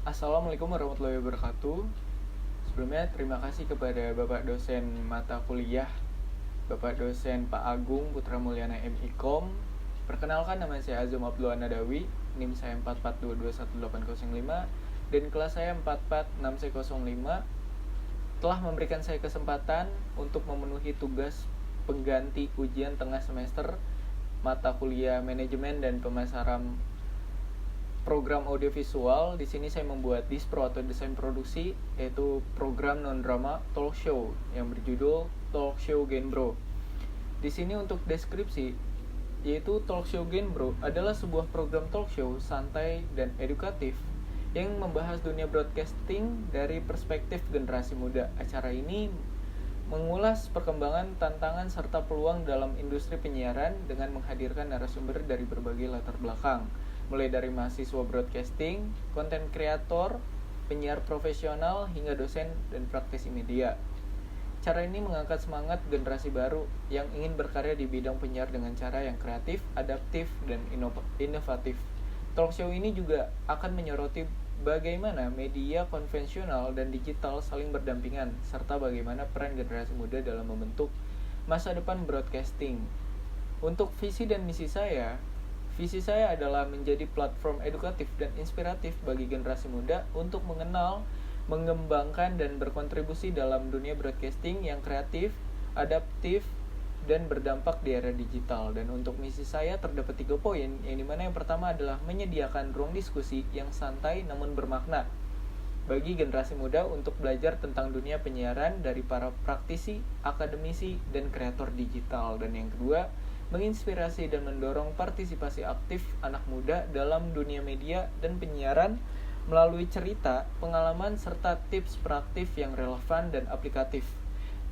Assalamualaikum warahmatullahi wabarakatuh. Sebelumnya terima kasih kepada Bapak dosen mata kuliah Bapak dosen Pak Agung Putra Mulyana MIKOM. Perkenalkan, nama saya Azam Abdullah Nadawi, NIM saya 442211805 dan kelas saya 446C05. Telah memberikan saya kesempatan untuk memenuhi tugas pengganti ujian tengah semester mata kuliah manajemen dan pemasaran program audiovisual. Di sini saya membuat dispro atau desain produksi, yaitu program non-drama talk show yang berjudul Talk Show Genbro. Di sini untuk deskripsi, yaitu Talk Show Genbro adalah sebuah program talk show santai dan edukatif yang membahas dunia broadcasting dari perspektif generasi muda. Acara ini mengulas perkembangan, tantangan, serta peluang dalam industri penyiaran dengan menghadirkan narasumber dari berbagai latar belakang, mulai dari mahasiswa broadcasting, konten kreator, penyiar profesional, hingga dosen dan praktisi media. Cara ini mengangkat semangat generasi baru yang ingin berkarya di bidang penyiar dengan cara yang kreatif, adaptif, dan inovatif. Talk show ini juga akan menyoroti bagaimana media konvensional dan digital saling berdampingan, serta bagaimana peran generasi muda dalam membentuk masa depan broadcasting. Untuk visi dan misi saya adalah menjadi platform edukatif dan inspiratif bagi generasi muda untuk mengenal, mengembangkan, dan berkontribusi dalam dunia broadcasting yang kreatif, adaptif, dan berdampak di era digital. Dan untuk misi saya terdapat 3 poin, yang dimana yang pertama adalah menyediakan ruang diskusi yang santai namun bermakna bagi generasi muda untuk belajar tentang dunia penyiaran dari para praktisi, akademisi, dan kreator digital. Dan yang kedua, menginspirasi dan mendorong partisipasi aktif anak muda dalam dunia media dan penyiaran melalui cerita, pengalaman, serta tips praktis yang relevan dan aplikatif.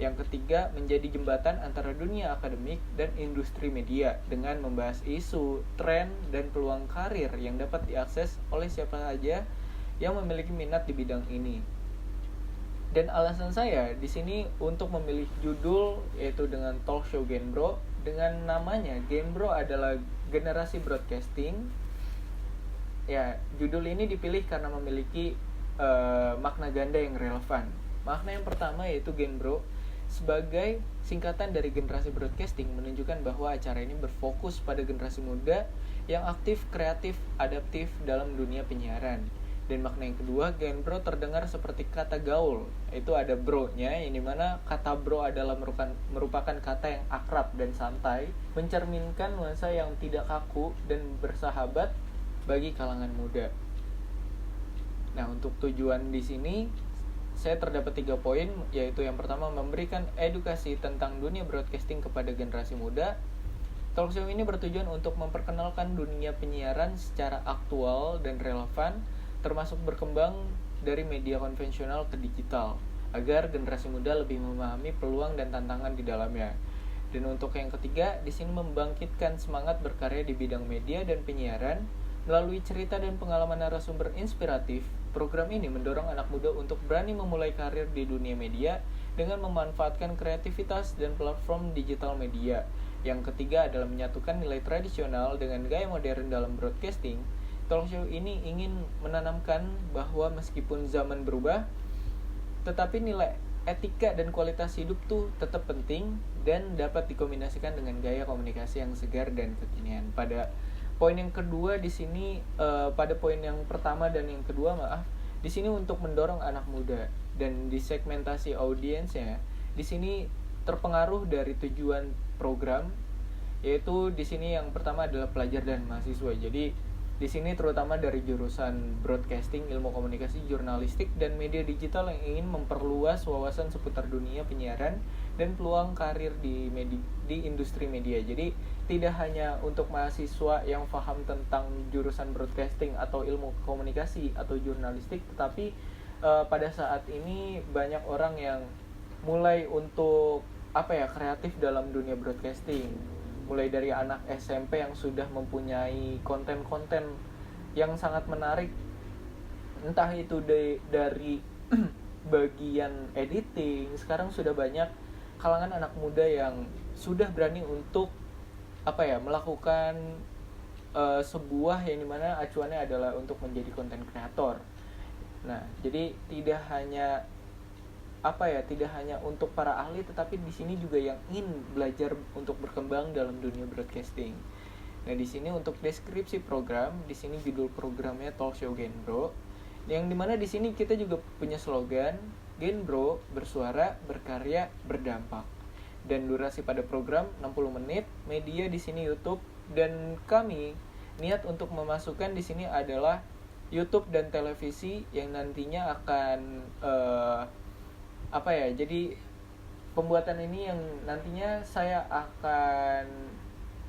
Yang ketiga, menjadi jembatan antara dunia akademik dan industri media dengan membahas isu, tren, dan peluang karir yang dapat diakses oleh siapa saja yang memiliki minat di bidang ini. Dan alasan saya di sini untuk memilih judul yaitu dengan Talk Show Genbro. Dengan namanya, Genbro adalah generasi broadcasting. Ya, judul ini dipilih karena memiliki makna ganda yang relevan. Makna yang pertama yaitu Genbro sebagai singkatan dari generasi broadcasting menunjukkan bahwa acara ini berfokus pada generasi muda yang aktif, kreatif, adaptif dalam dunia penyiaran. Dan makna yang kedua, Genbro terdengar seperti kata gaul, itu ada bro-nya, yang dimana kata bro adalah merupakan kata yang akrab dan santai, mencerminkan nuansa yang tidak kaku dan bersahabat bagi kalangan muda. Nah, untuk tujuan di sini saya terdapat 3 poin, yaitu yang pertama, memberikan edukasi tentang dunia broadcasting kepada generasi muda. Talk show ini bertujuan untuk memperkenalkan dunia penyiaran secara aktual dan relevan, termasuk berkembang dari media konvensional ke digital, agar generasi muda lebih memahami peluang dan tantangan di dalamnya. Dan untuk yang ketiga, di sini membangkitkan semangat berkarya di bidang media dan penyiaran melalui cerita dan pengalaman narasumber inspiratif. Program ini mendorong anak muda untuk berani memulai karir di dunia media dengan memanfaatkan kreativitas dan platform digital media. Yang ketiga adalah menyatukan nilai tradisional dengan gaya modern dalam broadcasting. Talk show ini ingin menanamkan bahwa meskipun zaman berubah, tetapi nilai etika dan kualitas hidup tuh tetap penting dan dapat dikombinasikan dengan gaya komunikasi yang segar dan kekinian. Pada poin yang kedua di sini, pada poin yang pertama dan yang kedua, di sini untuk mendorong anak muda dan disegmentasi audiensnya, di sini terpengaruh dari tujuan program, yaitu di sini yang pertama adalah pelajar dan mahasiswa. Jadi di sini terutama dari jurusan broadcasting, ilmu komunikasi, jurnalistik, dan media digital yang ingin memperluas wawasan seputar dunia penyiaran dan peluang karir di industri media. Jadi tidak hanya untuk mahasiswa yang paham tentang jurusan broadcasting atau ilmu komunikasi atau jurnalistik, tetapi pada saat ini banyak orang yang mulai untuk kreatif dalam dunia broadcasting. Mulai dari anak SMP yang sudah mempunyai konten-konten yang sangat menarik, entah itu dari bagian editing. Sekarang sudah banyak kalangan anak muda yang sudah berani untuk melakukan sebuah yang dimana acuannya adalah untuk menjadi konten kreator. Nah, jadi tidak hanya untuk para ahli, tetapi di sini juga yang ingin belajar untuk berkembang dalam dunia broadcasting. Nah, di sini untuk deskripsi program, di sini judul programnya Talk Show Genbro. Yang dimana di sini kita juga punya slogan Genbro, bersuara, berkarya, berdampak. Dan durasi pada program 60 menit, media di sini YouTube, dan kami niat untuk memasukkan di sini adalah YouTube dan televisi yang nantinya akan jadi pembuatan ini yang nantinya saya akan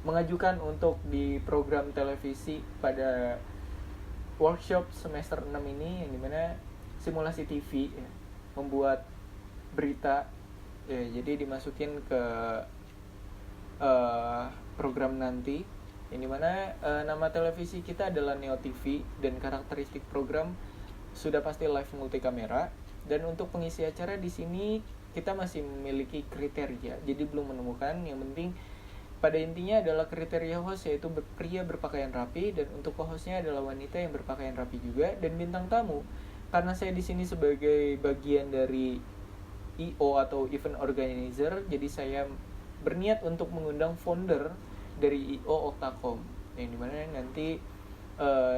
mengajukan untuk di program televisi pada workshop semester 6 ini, yang dimana simulasi TV ya, membuat berita ya, jadi dimasukin ke program nanti, yang dimana nama televisi kita adalah Neo TV, dan karakteristik program sudah pasti live multi kamera. Dan untuk pengisi acara di sini kita masih memiliki kriteria, jadi belum menemukan. Yang penting pada intinya adalah kriteria host, yaitu pria berpakaian rapi, dan untuk co-hostnya adalah wanita yang berpakaian rapi juga. Dan bintang tamu, karena saya di sini sebagai bagian dari IO atau event organizer, jadi saya berniat untuk mengundang founder dari IO Octacom, yang dimana nanti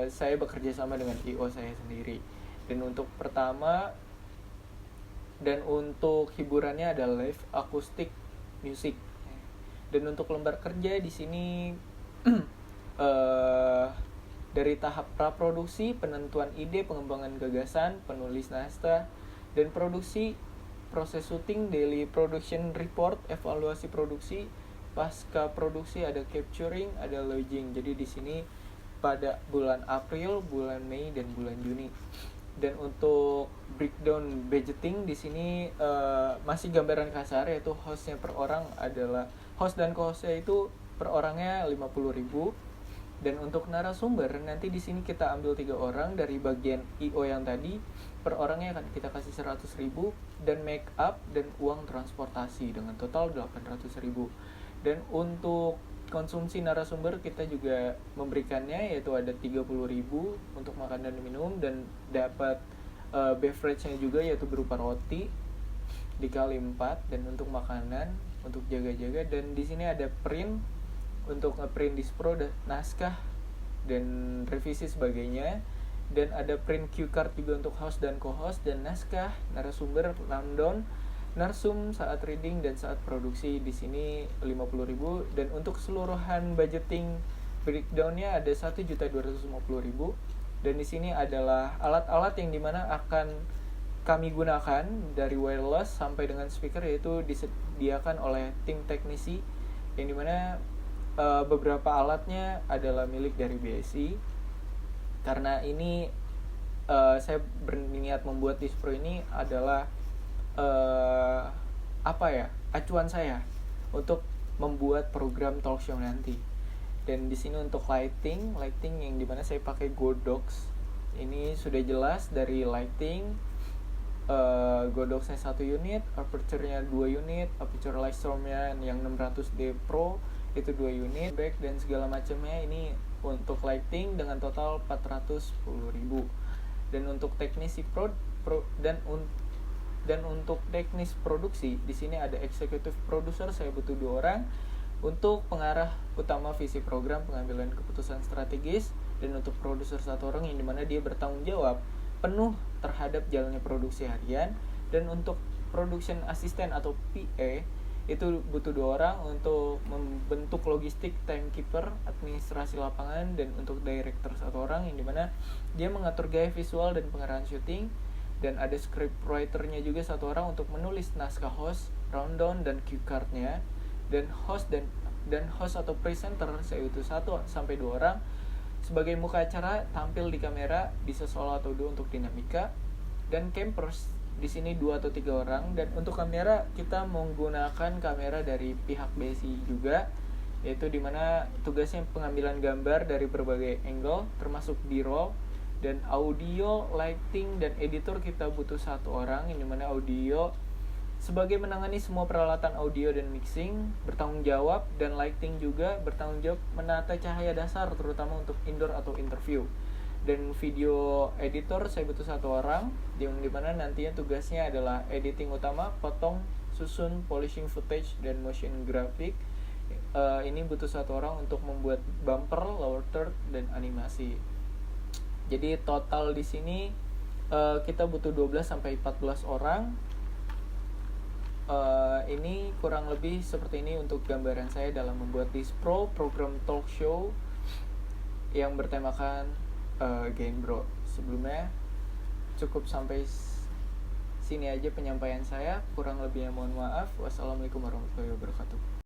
saya bekerja sama dengan IO saya sendiri. Dan untuk hiburannya ada live acoustic music. Dan untuk lembar kerja di sini dari tahap praproduksi, penentuan ide, pengembangan gagasan, penulis naskah, dan produksi, proses syuting, daily production report, evaluasi produksi, pasca produksi, ada capturing, ada lodging. Jadi di sini pada bulan April, bulan Mei, dan bulan Juni. Dan untuk breakdown budgeting di sini masih gambaran kasar, yaitu hostnya per orang adalah host dan co-hostnya itu per orangnya 50.000. Dan untuk narasumber nanti di sini kita ambil 3 orang dari bagian IO yang tadi, per orangnya akan kita kasih 100.000, dan make up dan uang transportasi dengan total 800.000. Dan untuk konsumsi narasumber kita juga memberikannya, yaitu ada 30.000 untuk makan dan minum, dan dapat beverage-nya juga, yaitu berupa roti dikali 4, dan untuk makanan untuk jaga-jaga. Dan di sini ada print untuk ngeprint dispro, naskah dan revisi sebagainya. Dan ada print cue card juga untuk host dan co-host, dan naskah, narasumber, rundown, narsum saat reading dan saat produksi di sini 50.000. Dan untuk keseluruhan budgeting breakdown-nya ada 1.250.000. Dan di sini adalah alat-alat yang dimana akan kami gunakan dari wireless sampai dengan speaker, yaitu disediakan oleh tim teknisi, yang dimana beberapa alatnya adalah milik dari BSI. Karena ini saya berniat membuat Dispro ini adalah acuan saya untuk membuat program talk show nanti. Dan di sini untuk lighting yang dimana saya pakai Godox. Ini sudah jelas dari lighting, Godox-nya 1 unit, aperture-nya 2 unit, aperture Lightstorm-nya yang 600D Pro itu 2 unit, back dan segala macamnya. Ini untuk lighting dengan total 410.000. Dan untuk teknisi dan untuk teknis produksi di sini ada executive producer, saya butuh 2 orang. Untuk pengarah utama visi program, pengambilan keputusan strategis, dan untuk produser 1 orang yang dimana dia bertanggung jawab penuh terhadap jalannya produksi harian. Dan untuk production assistant atau PA itu butuh 2 orang untuk membentuk logistik, timekeeper, administrasi lapangan. Dan untuk director 1 orang yang dimana dia mengatur gaya visual dan pengarahan syuting. Dan ada scriptwriter-nya juga 1 orang untuk menulis naskah host, rundown, dan cue card-nya. Dan host atau presenter saya butuh 1-2 orang sebagai muka acara, tampil di kamera, bisa solo atau duo untuk dinamika. Dan campers di sini 2 atau 3 orang. Dan untuk kamera kita menggunakan kamera dari pihak BSI juga, yaitu dimana tugasnya pengambilan gambar dari berbagai angle termasuk B-roll. Dan audio, lighting, dan editor kita butuh 1 orang, yang dimana audio sebagai menangani semua peralatan audio dan mixing, bertanggung jawab. Dan lighting juga bertanggung jawab menata cahaya dasar terutama untuk indoor atau interview. Dan video editor saya butuh 1 orang, yang dimana nantinya tugasnya adalah editing utama, potong, susun, polishing footage, dan motion graphic. Ini butuh 1 orang untuk membuat bumper, lower third, dan animasi. Jadi total di sini kita butuh 12 sampai 14 orang. Ini kurang lebih seperti ini untuk gambaran saya dalam membuat Dispro, program talk show yang bertemakan Game Bro. Sebelumnya cukup sampai sini aja penyampaian saya, kurang lebihnya mohon maaf. Wassalamualaikum warahmatullahi wabarakatuh.